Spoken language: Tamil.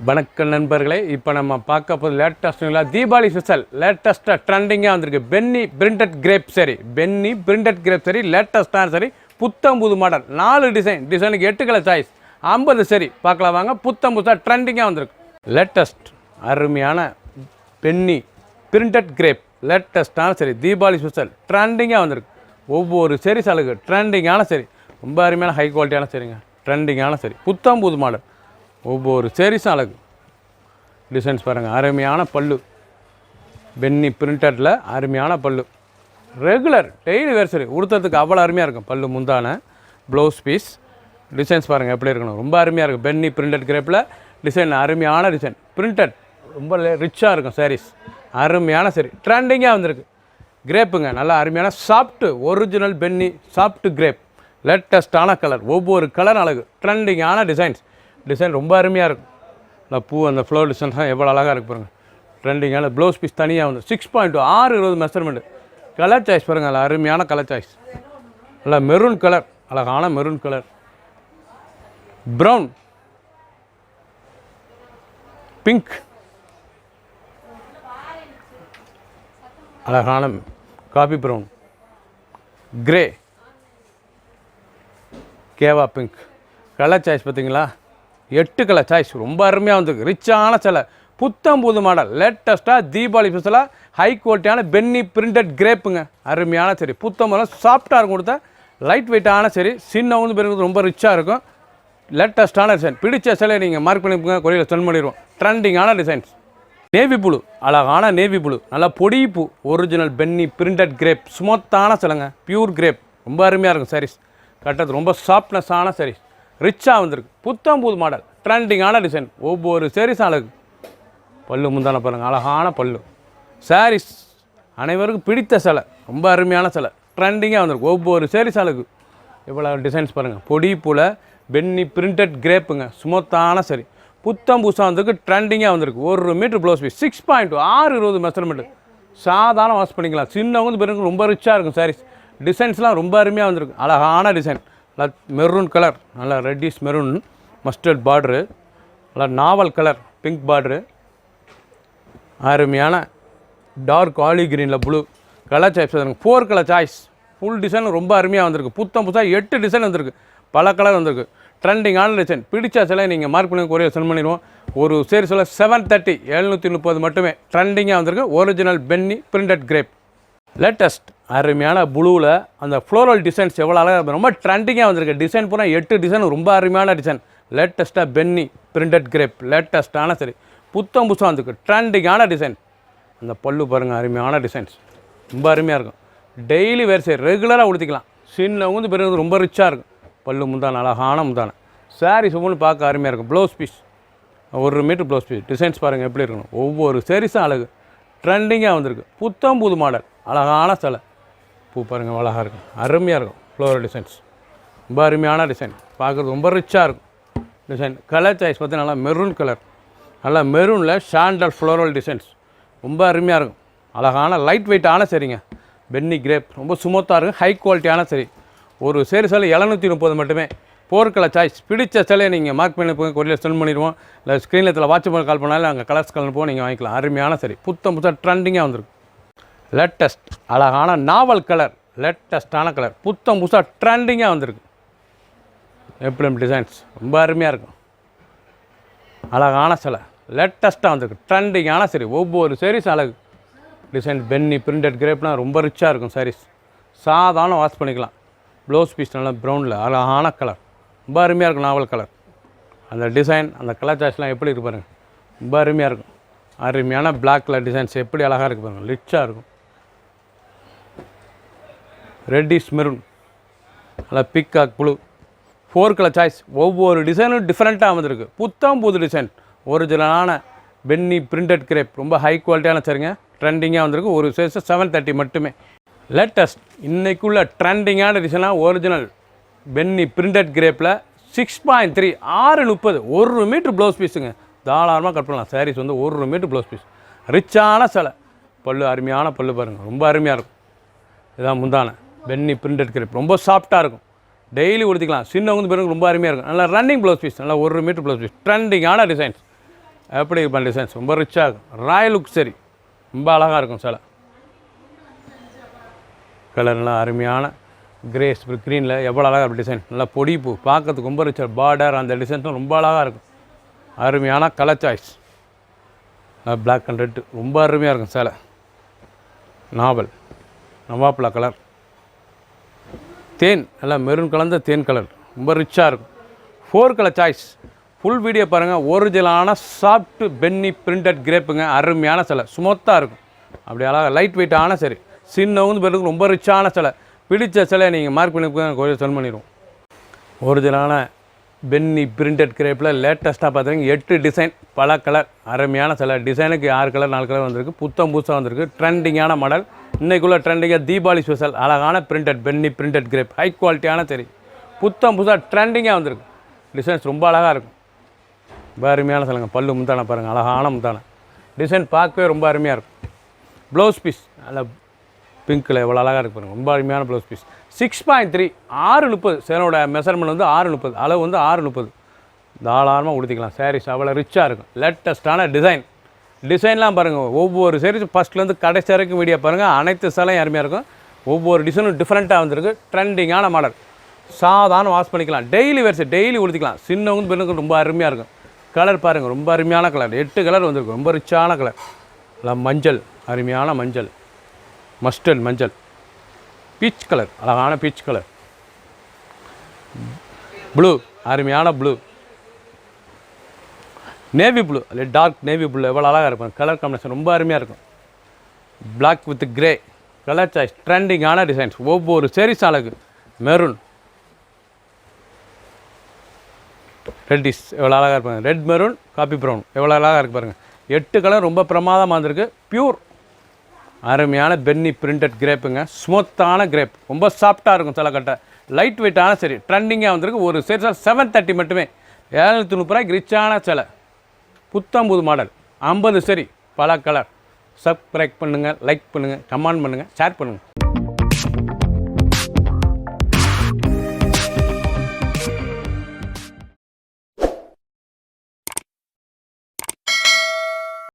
வணக்கம் நண்பர்களே, இப்போ நம்ம பார்க்க போது லேட்டஸ்ட்டுங்களா தீபாவளி ஸ்பெஷல் லேட்டஸ்ட்டாக ட்ரெண்டிங்காக வந்திருக்கு பென்னி பிரிண்டட் கிரேப் சரி. பென்னி பிரிண்டட் கிரேப் சரி லேட்டஸ்ட்டாக சரி, புத்தம் புது மாடல் 4 டிசைனுக்கு 8 கலர் சாய்ஸ் 50 சரி. பார்க்கலாம் வாங்க. புத்தம் புதுசாக ட்ரெண்டிங்காக வந்திருக்கு. லேட்டஸ்ட் அருமையான பென்னி பிரிண்டட் கிரேப் லேட்டஸ்ட்டான சரி தீபாவளி ஸ்பெஷல் ட்ரெண்டிங்காக வந்திருக்கு. ஒவ்வொரு சரி சலுகை ட்ரெண்டிங்கான சரி, ரொம்ப அருமையான ஹை குவாலிட்டியான சரிங்க. ட்ரெண்டிங்கான சரி புத்தம் புது மாடல். ஒவ்வொரு சேரீஸும் அழகு. டிசைன்ஸ் பாருங்கள், அருமையான பல்லு. பென்னி பிரிண்டடில் அருமையான பல்லு. ரெகுலர் டெய்லி வேர் சரி உடுத்துறதுக்கு அவ்வளோ அருமையாக இருக்கும். பல்லு முந்தான ப்ளவுஸ் பீஸ். டிசைன்ஸ் பாருங்கள் எப்படி இருக்கணும், ரொம்ப அருமையாக இருக்கும். பென்னி பிரிண்டட் கிரேப்பில் டிசைன் அருமையான டிசைன். பிரிண்டட் ரொம்ப ரிச்சாக இருக்கும் சாரீஸ். அருமையான சரி ட்ரெண்டிங்காக வந்திருக்கு. கிரேப்புங்க நல்லா அருமையான soft original penny soft crepe. லேட்டஸ்ட்டான கலர், ஒவ்வொரு கலர் அழகு. ட்ரெண்டிங்கான டிசைன் ரொம்ப அருமையாக இருக்கும். இந்த பூ அந்த ஃப்ளோர் டிசைன்ஸ்லாம் எவ்வளோ அழகாக இருக்கு பாருங்கள். ட்ரெண்டிங்கான ப்ளவுஸ் பீஸ் தனியாக வந்து 6.2 6:20 மெஷர்மெண்ட்டு. கலர் சாய்ஸ் பாருங்கள், அதில் அருமையான கலர் சாய்ஸ். நல்லா மெரூன் கலர், அழகான மெரூன் கலர். ப்ரௌன், பிங்க், அழகான காபி ப்ரௌன், கிரே, கேவா பிங்க். கலர் சாய்ஸ் பார்த்தீங்களா, 8 கலர் சாய்ஸ் ரொம்ப அருமையாக வந்துருக்கு. ரிச்சான சிலை புத்தம் புது மாடல் லேட்டஸ்ட்டாக தீபாவளி ஸ்பெஷலாக ஹை குவாலிட்டியான பென்னி பிரிண்டட் கிரேப்புங்க. அருமையான சரி புத்தம் முதல்ல சாஃப்டாக இருக்கும். கொடுத்த லைட் வெயிட்டான சரி சின்னவங்க பெருங்கிறது ரொம்ப ரிச்சாக இருக்கும். லேட்டஸ்ட்டான டிசைன். பிடிச்ச சிலை நீங்கள் மார்க் பண்ணிப்போங்க, கொரியரில் சென்ட் பண்ணிடுவோம். ட்ரெண்டிங்கான டிசைன்ஸ். நேவி ப்ளூ, அழகான நேவி ப்ளூ, நல்லா பொடி பூ ஒரிஜினல் பென்னி பிரிண்டட் கிரேப். ஸ்மூத்தான சிலைங்க, பியூர் கிரேப். ரொம்ப அருமையாக இருக்கும் சாரீஸ். கட்டுறது ரொம்ப சாஃப்ட்னஸான சாரீஸ். ரிச்சாக வந்திருக்கு. புத்தம் புது மாடல் ட்ரெண்டிங்கான டிசைன். ஒவ்வொரு சாரீஸும் அழகு. பல்லு முந்தான பாருங்கள், அழகான பல்லு. சாரீஸ் அனைவருக்கும் பிடித்த சிலை, ரொம்ப அருமையான சிலை. ட்ரெண்டிங்காக வந்திருக்கு. ஒவ்வொரு சாரீஸ் அழகு. இவ்வளோ டிசைன்ஸ் பாருங்கள். பொடி பூவில் பென்னி பிரிண்டட் கிரேப்புங்க. ஸ்மூத்தான சரி புத்தம் புதுசாக வந்திருக்கு. ட்ரெண்டிங்காக வந்திருக்கு. 1 மீட்டர் ப்ளவுஸ் பீஸ் 6.2 6:20 மெஷர்மெண்ட்டு. சாதாரண வாஷ் பண்ணிக்கலாம். சின்னவங்க பிறகு ரொம்ப ரிச்சாக இருக்கும் சாரீஸ். டிசைன்ஸ்லாம் ரொம்ப அருமையாக வந்திருக்கு. அழகான டிசைன். நல்லா மெரூன் கலர், நல்லா ரெட்டிஷ் மெரூன், மஸ்டர்ட் பார்ட்ரு, நல்லா நாவல் கலர் பிங்க் பார்ட்ரு, அருமையான டார்க் ஆலி க்ரீனில் blue. Colour choice 4 colour choice. Full design ரொம்ப அருமையாக வந்திருக்கு. புத்தம் புதுசாக 8 டிசைன் வந்திருக்கு. பல கலர் வந்திருக்கு. ட்ரெண்டிங்கான டிசைன். பிடிச்ச சிலை நீங்கள் மார்க் பண்ணி கொரியர் சென்ட் பண்ணிடுவோம். ஒரு சரி சொல்ல 730 730 மட்டுமே. ட்ரெண்டிங்காக வந்திருக்கு. Original penny printed crepe. Latest அருமையான ப்ளூவில் அந்த ஃப்ளோரல் டிசைன்ஸ் எவ்வளோ அழகாக ரொம்ப ட்ரெண்டிங்காக வந்திருக்கு. டிசைன் பூரா 8 டிசைன் ரொம்ப அருமையான டிசைன். லேட்டஸ்ட்டாக பென்னி பிரிண்டட் கிரேப். லேட்டஸ்ட்டான சரி புத்தம் புதுசாக வந்திருக்கு. ட்ரெண்டிங்கான டிசைன். அந்த பல்லு பாருங்கள், அருமையான டிசைன்ஸ். ரொம்ப அருமையாக இருக்கும். டெய்லி வேர் சரி ரெகுலராக உடுத்திக்கலாம். சின்னவங்க பெரிய ரொம்ப ரிச்சாக இருக்கும். பல்லு முந்தான அழகான முந்தான. சாரீஸ் ஒவ்வொன்று பார்க்க அருமையாக இருக்கும். Blouse piece 1 metre blouse piece. Designs பாருங்கள் எப்படி இருக்கணும். ஒவ்வொரு சாரீஸும் அழகு. ட்ரெண்டிங்காக வந்திருக்கு. புத்தம் புது மாடல் அழகான சிலை. பூ பாருங்கள் அழகாக இருக்கும். அருமையாக இருக்கும். ஃப்ளோரல் டிசைன்ஸ் ரொம்ப அருமையான டிசைன். பார்க்குறது ரொம்ப ரிச்சாக இருக்கும் டிசைன். கலர் சாய்ஸ் பார்த்து நல்லா மெரூன் கலர், நல்லா மெரூனில் ஷாண்டல் ஃப்ளோரல் டிசைன்ஸ் ரொம்ப அருமையாக இருக்கும். அழகான லைட் வெயிட்டான சரிங்க. பென்னி கிரேப் ரொம்ப ஸ்மூத்தாக இருக்கும். ஹை குவாலிட்டியான சரி. ஒரு சேரி சிலை 730 மட்டுமே. 4 கலர் சாய்ஸ். பிடிச்ச சிலையை நீங்கள் மார்க் பண்ணி போய் கொரியர் சென்ட் பண்ணிடுவோம். இல்லை ஸ்க்ரீனில் இதில் வாட்ச் பண்ணி கால் பண்ணாலும் அங்கே கலர்ஸ் கலர் போக நீங்கள் வாங்கிக்கலாம். அருமையான சரி புத்தம் புதுசாக ட்ரெண்டிங்காக வந்திருக்கு. லேட்டஸ்ட் அழகான நாவல் கலர். லேட்டஸ்ட்டான கலர் புத்தம் புதுசாக ட்ரெண்டிங்காக வந்திருக்கு. எப்படி டிசைன்ஸ் ரொம்ப அருமையாக இருக்கும். அழகான சிலை லேட்டஸ்ட்டாக வந்திருக்கு. ட்ரெண்டிங்கான சரி ஒவ்வொரு சாரீஸ் அழகு. டிசைன் பென்னி பிரிண்டட் கிரேப்லாம் ரொம்ப ரிச்சாக இருக்கும் சாரீஸ். சாதாரண வாஷ் பண்ணிக்கலாம். ப்ளவுஸ் பீஸ் நல்லா ப்ரௌனில் அழகான கலர். ரொம்ப அருமையாக இருக்கும். நாவல் கலர். அந்த டிசைன் அந்த கலர் சாய்ஸ்லாம் எப்படி இருக்கு பாருங்கள். ரொம்ப அருமையாக இருக்கும். அருமையான பிளாக் கலர் டிசைன்ஸ் எப்படி அழகாக இருக்குது பாருங்கள். ரிச்சாக இருக்கும். ரெட்டிஷ் மெரூன், நல்லா பிக்காக் ப்ளூ. 4 colour choice. ஒவ்வொரு டிசைனும் டிஃப்ரெண்ட்டாக வந்திருக்கு. புத்தம் புது டிசைன். ஒரிஜினலான பென்னி பிரிண்டட் கிரேப் ரொம்ப ஹை குவாலிட்டியான சரிங்க. ட்ரெண்டிங்காக வந்திருக்கு. ஒரு சைஸ் 730 மட்டுமே. லேட்டஸ்ட் இன்றைக்குள்ள ட்ரெண்டிங்கான டிசைனாக ஒரிஜினல் பென்னி பிரிண்டட் கிரேப்பில் 6.3 6:30 1 மீட்டர் ப்ளவுஸ் பீஸுங்க. தாராளமாக கட் பண்ணலாம். சாரீஸ் வந்து 1 மீட்டர் ப்ளவுஸ் பீஸ். ரிச்சான சிலை. பல்லு அருமையான பல்லு பாருங்கள், ரொம்ப அருமையாக இருக்கும். இதான் முந்தான பென்னி பிரிண்டட் கிரேப். ரொம்ப சாஃப்டாக இருக்கும். டெய்லி உடுத்திக்கலாம். சின்னவங்க பிறகு ரொம்ப அருமையாக இருக்கும். நல்லா ரன்னிங் ப்ளவுஸ் பீஸ். நல்லா 1 மீட்டர் ப்ளவுஸ் பீஸ். ட்ரெண்டிங்கான டிசைன்ஸ். எப்படி இருப்பான் டிசைன்ஸ் ரொம்ப ரிச்சாக இருக்கும். ராயல் லுக் சரி ரொம்ப அழகாக இருக்கும் சிலை. கலர்லாம் அருமையான கிரேஸ் க்ரீனில் எவ்வளோ அழகாக இருக்கும் டிசைன். நல்லா பொடி பூ பார்க்கறதுக்கு ரொம்ப ரிச்சாக பார்டர் அந்த டிசைன்ஸ்லாம் ரொம்ப அழகாக இருக்கும். அருமையான colour choice. Black and red ரொம்ப அருமையாக இருக்கும் சேலை. நாவல் நவாப்லா கலர், தேன் நல்லா மெரூன் கலந்த தேன் கலர் ரொம்ப ரிச்சாக இருக்கும். 4 கலர் சாய்ஸ். ஃபுல் வீடியோ பாருங்கள். ஒரிஜினலான சாஃப்ட் பென்னி பிரிண்டட் கிரேப்புங்க. அருமையான சிலை ஸ்மூத்தாக இருக்கும். அப்படி அழகாக லைட் வெயிட்டான சரி சின்னவங்க பேருக்கு ரொம்ப ரிச்சான சிலை. பிடிச்ச சிலை நீங்கள் மார்க் பண்ணி கொஞ்சம் செல் பண்ணிடுவோம். ஒரிஜினலான பென்னி பிரிண்டட் கிரேப்பில் லேட்டஸ்ட்டாக பார்த்தீங்கன்னா 8 டிசைன் பல கலர் அருமையான சிலை. டிசைனுக்கு 6 கலர் 4 கலர் வந்திருக்கு. புத்தம் புதுசாக வந்திருக்கு. ட்ரெண்டிங்கான மாடல். இன்றைக்குள்ள ட்ரெண்டிங்காக தீபாவளி ஸ்பெஷல் அழகான printed penny printed crepe high குவாலிட்டியான சரி புத்தம் புதுசாக ட்ரெண்டிங்காக வந்திருக்கு. டிசைன்ஸ் ரொம்ப அழகாக இருக்கும். ரொம்ப அருமையான சிலைங்க. பல்லு முந்தானை பாருங்கள் அழகான முந்தானை. டிசைன் பார்க்கவே ரொம்ப அருமையாக இருக்கும். ப்ளவுஸ் பீஸ் நல்லா பிங்க்கில் எவ்வளோ அழகாக இருக்கு பாருங்கள். ரொம்ப அருமையான ப்ளவுஸ் பீஸ். 6.3 6:30 சேனோட மெஷர்மெண்ட் வந்து 6:30 அளவு வந்து 6:30 தாராளமாக உடுத்திக்கலாம். சாரீஸ் அவ்வளோ ரிச்சாக இருக்கும். லேட்டஸ்ட்டான டிசைன்லாம் பாருங்கள். ஒவ்வொரு சாரீஸ் ஃபஸ்ட்லேருந்து கடைசி வரைக்கும் வீடியோ பாருங்கள். அனைத்து சேலையும் அருமையாக இருக்கும். ஒவ்வொரு டிசைனும் டிஃப்ரெண்ட்டாக வந்திருக்கு. ட்ரெண்டிங்கான மாடல். சாதாரண வாஷ் பண்ணிக்கலாம். டெய்லி வேர்ஸ் டெய்லி உடுத்திக்கலாம். சின்னவங்க பெண்ணுக்கு ரொம்ப அருமையாக இருக்கும். கலர் பாருங்கள் ரொம்ப அருமையான கலர். 8 கலர் வந்திருக்கு. ரொம்ப ரிச்சான கலர். இல்லை மஞ்சள் அருமையான மஞ்சள், மஸ்டர்ட் மஞ்சள், பீச் கலர் அழகான பீச் கலர், ப்ளூ அருமையான ப்ளூ, நேவி ப்ளூ அல்ல டார்க் நேவி ப்ளூ எவ்வளோ அழகாக இருக்கும். கலர் காம்பினேஷன் ரொம்ப அருமையாக இருக்கும். Black with grey colour choice. ட்ரெண்டிங்கான டிசைன்ஸ். ஒவ்வொரு சாரீஸ் அழகு. மெரூன், ரெட்டிஸ் எவ்வளோ அழகாக இருப்பாங்க. ரெட் மெரூன், காப்பி ப்ரௌன் எவ்வளோ அழகாக இருக்குது பாருங்கள். 8 கலர் ரொம்ப பிரமாதமாக இருந்திருக்கு. பியூர் அருமையான பென்னி பிரிண்டட் கிரேப்புங்க. ஸ்மூத்தான கிரேப் ரொம்ப சாஃப்டாக இருக்கும். சில கட்டை லைட் வெயிட்டான சரி ட்ரெண்டிங்காக வந்திருக்கு. ஒரு சரி 730 மட்டுமே 730 ரிச்சான சிலை. புத்தம்புது மாடல் 50 சரி பல கலர். சப்ஸ்கிரைப் பண்ணுங்கள், லைக் பண்ணுங்கள், கமெண்ட் பண்ணுங்கள், ஷேர் பண்ணுங்கள்.